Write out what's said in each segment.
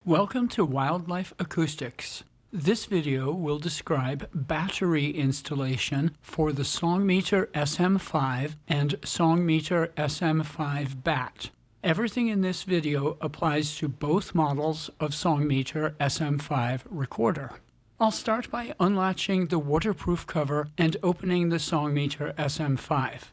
Welcome to Wildlife Acoustics. This video will describe battery installation for the Songmeter SM5 and Songmeter SM5 BAT. Everything in this video applies to both models of Songmeter SM5 recorder. I'll start by unlatching the waterproof cover and opening the Songmeter SM5.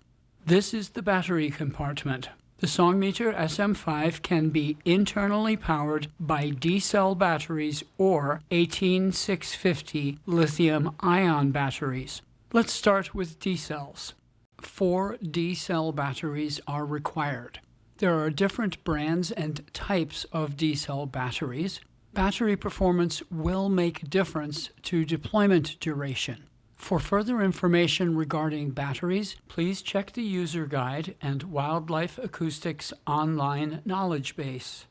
This is the battery compartment. The Songmeter SM5 can be internally powered by D-cell batteries or 18650 lithium-ion batteries. Let's start with D-cells. 4 D-cell batteries are required. There are different brands and types of D-cell batteries. Battery performance will make a difference to deployment duration. For further information regarding batteries, please check the user guide and Wildlife Acoustics online knowledge base.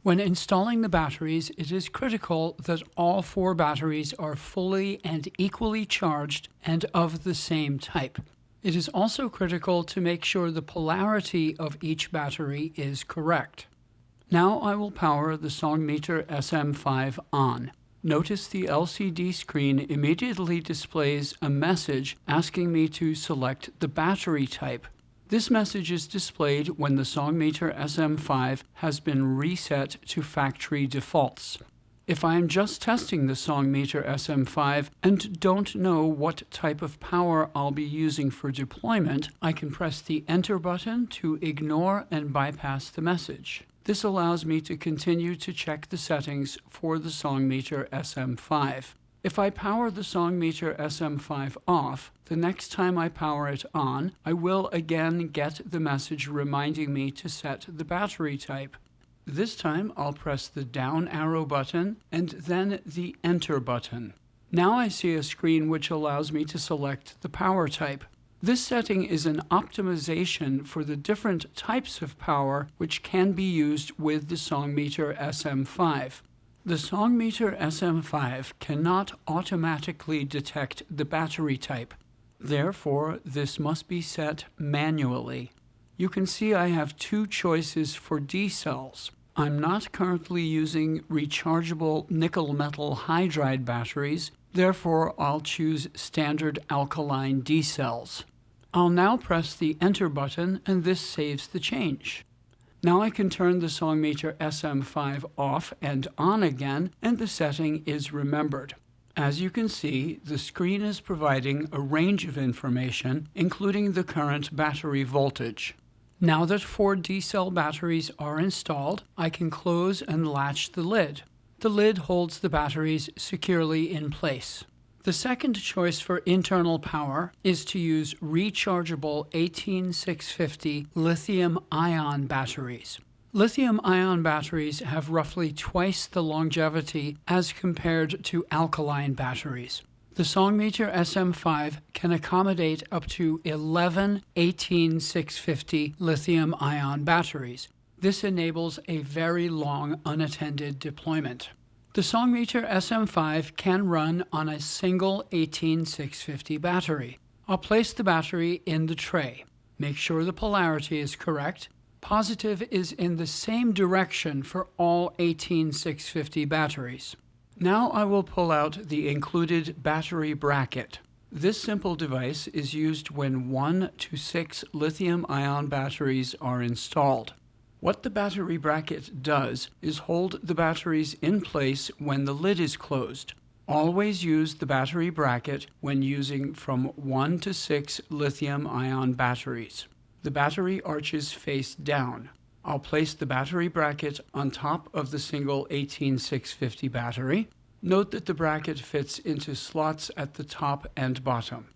When installing the batteries, it is critical that all 4 batteries are fully and equally charged and of the same type. It is also critical to make sure the polarity of each battery is correct. Now I will power the Songmeter SM5 on. Notice the LCD screen immediately displays a message asking me to select the battery type. This message is displayed when the Songmeter SM5 has been reset to factory defaults. If I am just testing the Songmeter SM5 and don't know what type of power I'll be using for deployment, I can press the Enter button to ignore and bypass the message. This allows me to continue to check the settings for the Songmeter SM5. If I power the Songmeter SM5 off, the next time I power it on, I will again get the message reminding me to set the battery type. This time I'll press the down arrow button and then the Enter button. Now I see a screen which allows me to select the power type. This setting is an optimization for the different types of power which can be used with the Songmeter SM5. The Songmeter SM5 cannot automatically detect the battery type. Therefore, this must be set manually. You can see I have 2 choices for D-cells. I'm not currently using rechargeable nickel metal hydride batteries, therefore I'll choose standard alkaline D-cells. I'll now press the Enter button and this saves the change. Now I can turn the Songmeter SM5 off and on again and the setting is remembered. As you can see, the screen is providing a range of information, including the current battery voltage. Now that 4 D-cell batteries are installed, I can close and latch the lid. The lid holds the batteries securely in place. The second choice for internal power is to use rechargeable 18650 lithium-ion batteries. Lithium-ion batteries have roughly twice the longevity as compared to alkaline batteries. The Songmeter SM5 can accommodate up to 11 18650 lithium-ion batteries. This enables a very long unattended deployment. The Songmeter SM5 can run on a single 18650 battery. I'll place the battery in the tray. Make sure the polarity is correct. Positive is in the same direction for all 18650 batteries. Now I will pull out the included battery bracket. This simple device is used when 1 to 6 lithium-ion batteries are installed. What the battery bracket does is hold the batteries in place when the lid is closed. Always use the battery bracket when using from 1 to 6 lithium-ion batteries. The battery arches face down. I'll place the battery bracket on top of the single 18650 battery. Note that the bracket fits into slots at the top and bottom.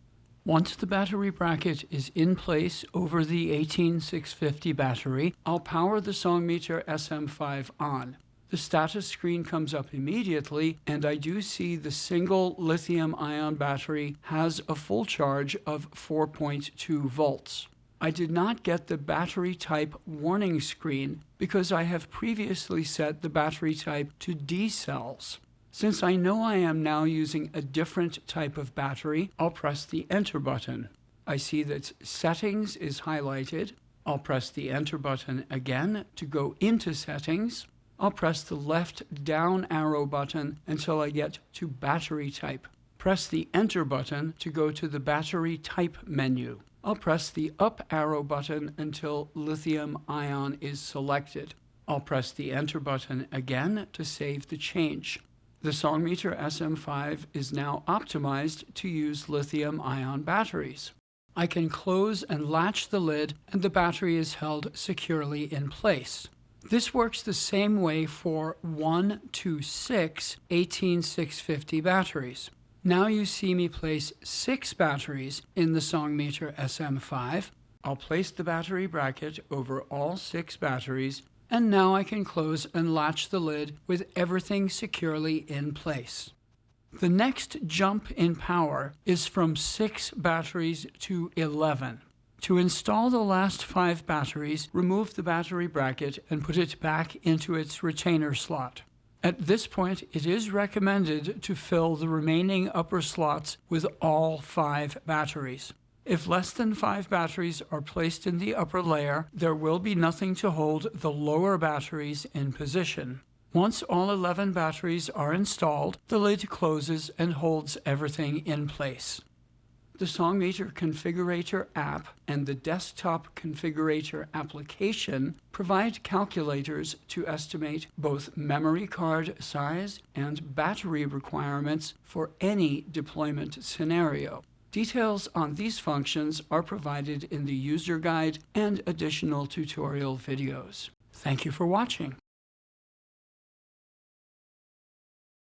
Once the battery bracket is in place over the 18650 battery, I'll power the Songmeter SM5 on. The status screen comes up immediately, and I do see the single lithium-ion battery has a full charge of 4.2 volts. I did not get the battery type warning screen because I have previously set the battery type to D-cells. Since I know I am now using a different type of battery, I'll press the Enter button. I see that Settings is highlighted. I'll press the Enter button again to go into Settings. I'll press the left down arrow button until I get to Battery Type. Press the Enter button to go to the Battery Type menu. I'll press the up arrow button until lithium-ion is selected. I'll press the Enter button again to save the change. The SongMeter SM5 is now optimized to use lithium-ion batteries. I can close and latch the lid, and the battery is held securely in place. This works the same way for 1 to 6 18650 batteries. Now you see me place 6 batteries in the SongMeter SM5. I'll place the battery bracket over all 6 batteries, and now I can close and latch the lid with everything securely in place. The next jump in power is from 6 batteries to 11. To install the last 5 batteries, remove the battery bracket and put it back into its retainer slot. At this point, it is recommended to fill the remaining upper slots with all 5 batteries. If less than 5 batteries are placed in the upper layer, there will be nothing to hold the lower batteries in position. Once all 11 batteries are installed, the lid closes and holds everything in place. The SongMeter Configurator app and the Desktop Configurator application provide calculators to estimate both memory card size and battery requirements for any deployment scenario. Details on these functions are provided in the user guide and additional tutorial videos. Thank you for watching.